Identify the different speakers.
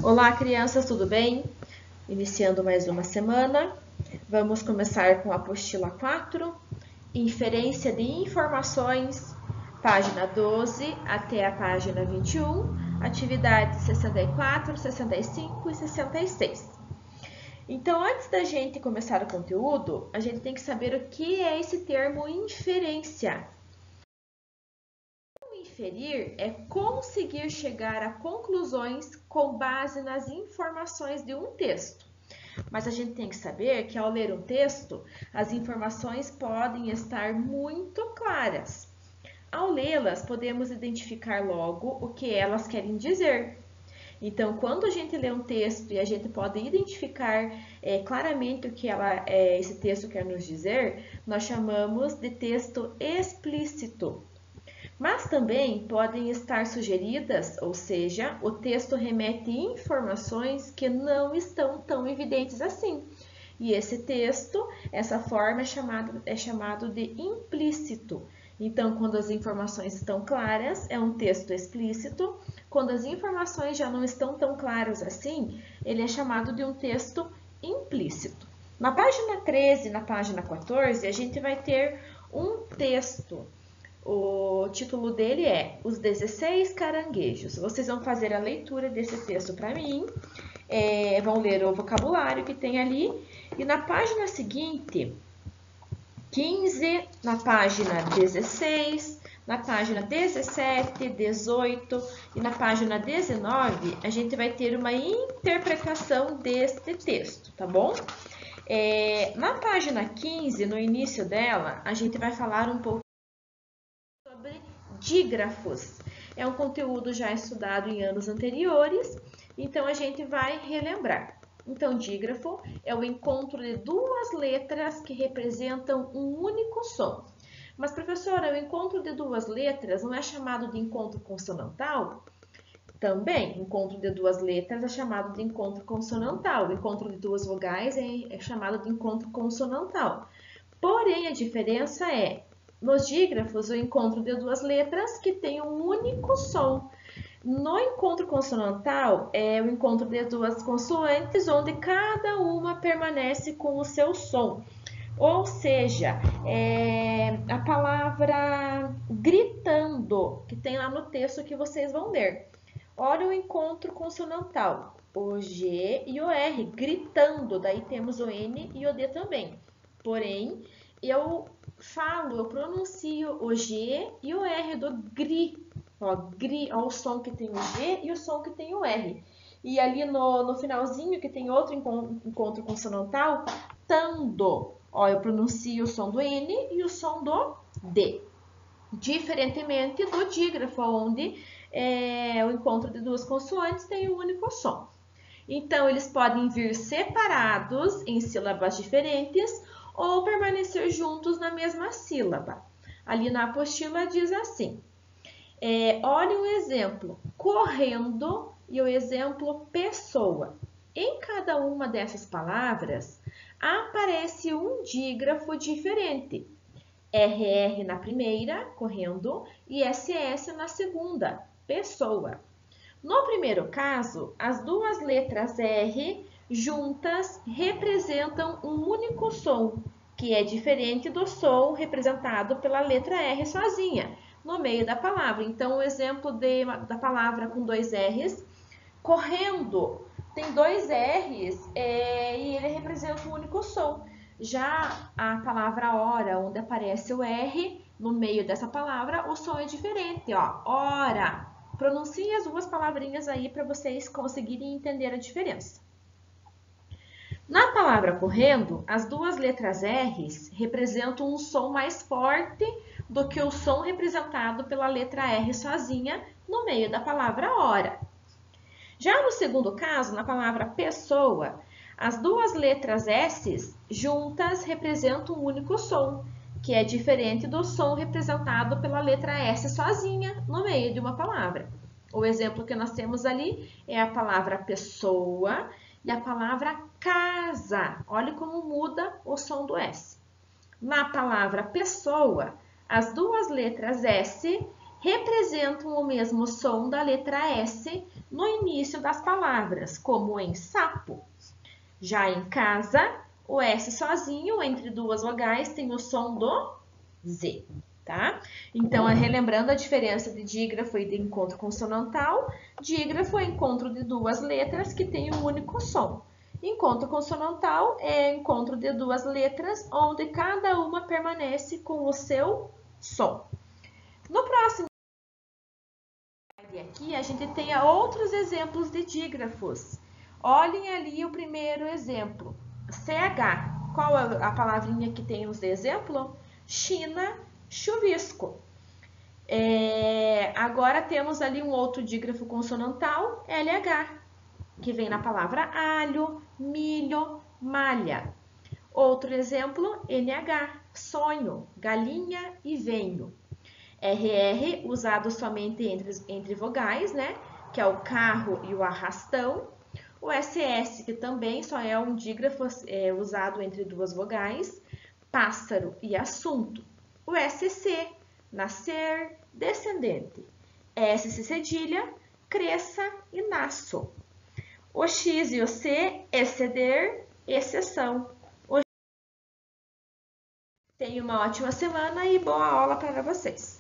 Speaker 1: Olá, crianças, tudo bem? Iniciando mais uma semana, vamos começar com a apostila 4, Inferência de Informações, página 12 até a página 21, atividades 64, 65 e 66. Então, antes da gente começar o conteúdo, a gente tem que saber o que é esse termo inferência. Inferir é conseguir chegar a conclusões com base nas informações de um texto. Mas a gente tem que saber que ao ler um texto, as informações podem estar muito claras. Ao lê-las, podemos identificar logo o que elas querem dizer. Então, quando a gente lê um texto e a gente pode identificar claramente o que esse texto quer nos dizer, nós chamamos de texto explícito. Mas também podem estar sugeridas, ou seja, o texto remete informações que não estão tão evidentes assim. E esse texto, essa forma é chamado de implícito. Então, quando as informações estão claras, é um texto explícito. Quando as informações já não estão tão claras assim, ele é chamado de um texto implícito. Na página 13 e na página 14, a gente vai ter um texto. O título dele é Os 16 Caranguejos. Vocês vão fazer a leitura desse texto para mim, vão ler o vocabulário que tem ali. E na página seguinte, 15, na página 16, na página 17, 18 e na página 19, a gente vai ter uma interpretação deste texto, tá bom? Na página 15, no início dela, a gente vai falar um pouco sobre dígrafos. É um conteúdo já estudado em anos anteriores, então a gente vai relembrar. Então, dígrafo é o encontro de duas letras que representam um único som. Mas, professora, o encontro de duas letras não é chamado de encontro consonantal? Também, encontro de duas letras é chamado de encontro consonantal. O encontro de duas vogais é chamado de encontro consonantal. Porém, a diferença é nos dígrafos, o encontro de duas letras que tem um único som. No encontro consonantal, é o encontro de duas consoantes, onde cada uma permanece com o seu som. Ou seja, a palavra gritando, que tem lá no texto que vocês vão ler. Olha o encontro consonantal, o G e o R, gritando, daí temos o N e o D também. Porém, eu pronuncio o G e o R do gri. Ó, gri, ó, o som que tem o G e o som que tem o R. E ali no finalzinho, que tem outro encontro consonantal, tando. Ó, eu pronuncio o som do N e o som do D. Diferentemente do dígrafo, onde o encontro de duas consoantes tem um único som. Então, eles podem vir separados em sílabas diferentes ou permanecer juntos na mesma sílaba. Ali na apostila diz assim, olhe o exemplo correndo e o exemplo pessoa. Em cada uma dessas palavras, aparece um dígrafo diferente. RR na primeira, correndo, e SS na segunda, pessoa. No primeiro caso, as duas letras R juntas representam um único som, que é diferente do som representado pela letra R sozinha, no meio da palavra. Então, o exemplo da palavra com dois R's, correndo, tem dois R's e ele representa um único som. Já a palavra hora, onde aparece o R no meio dessa palavra, o som é diferente, ó, hora. Pronuncie as duas palavrinhas aí para vocês conseguirem entender a diferença. Na palavra correndo, as duas letras R's representam um som mais forte do que o som representado pela letra R sozinha no meio da palavra hora. Já no segundo caso, na palavra pessoa, as duas letras S juntas representam um único som, que é diferente do som representado pela letra S sozinha no meio de uma palavra. O exemplo que nós temos ali é a palavra pessoa e a palavra casa. Olha como muda o som do S. Na palavra pessoa, as duas letras S representam o mesmo som da letra S, no início das palavras, como em sapo. Já em casa, o S sozinho, entre duas vogais, tem o som do Z, tá? Então, relembrando a diferença de dígrafo e de encontro consonantal, dígrafo é encontro de duas letras que tem um único som. Encontro consonantal é encontro de duas letras, onde cada uma permanece com o seu som. No próximo aqui, a gente tem outros exemplos de dígrafos. Olhem ali o primeiro exemplo. CH. Qual é a palavrinha que temos de exemplo? China, chuvisco. Agora temos ali um outro dígrafo consonantal, LH, que vem na palavra alho, milho, malha. Outro exemplo, NH, sonho, galinha e venho. RR, usado somente entre vogais, né? Que é o carro e o arrastão. O SS, que também só é um dígrafo usado entre duas vogais, pássaro e assunto. O SC, nascer, descendente. SC cedilha, cresça e nasço. O X e o C, exceder, exceção. Tenha uma ótima semana e boa aula para vocês.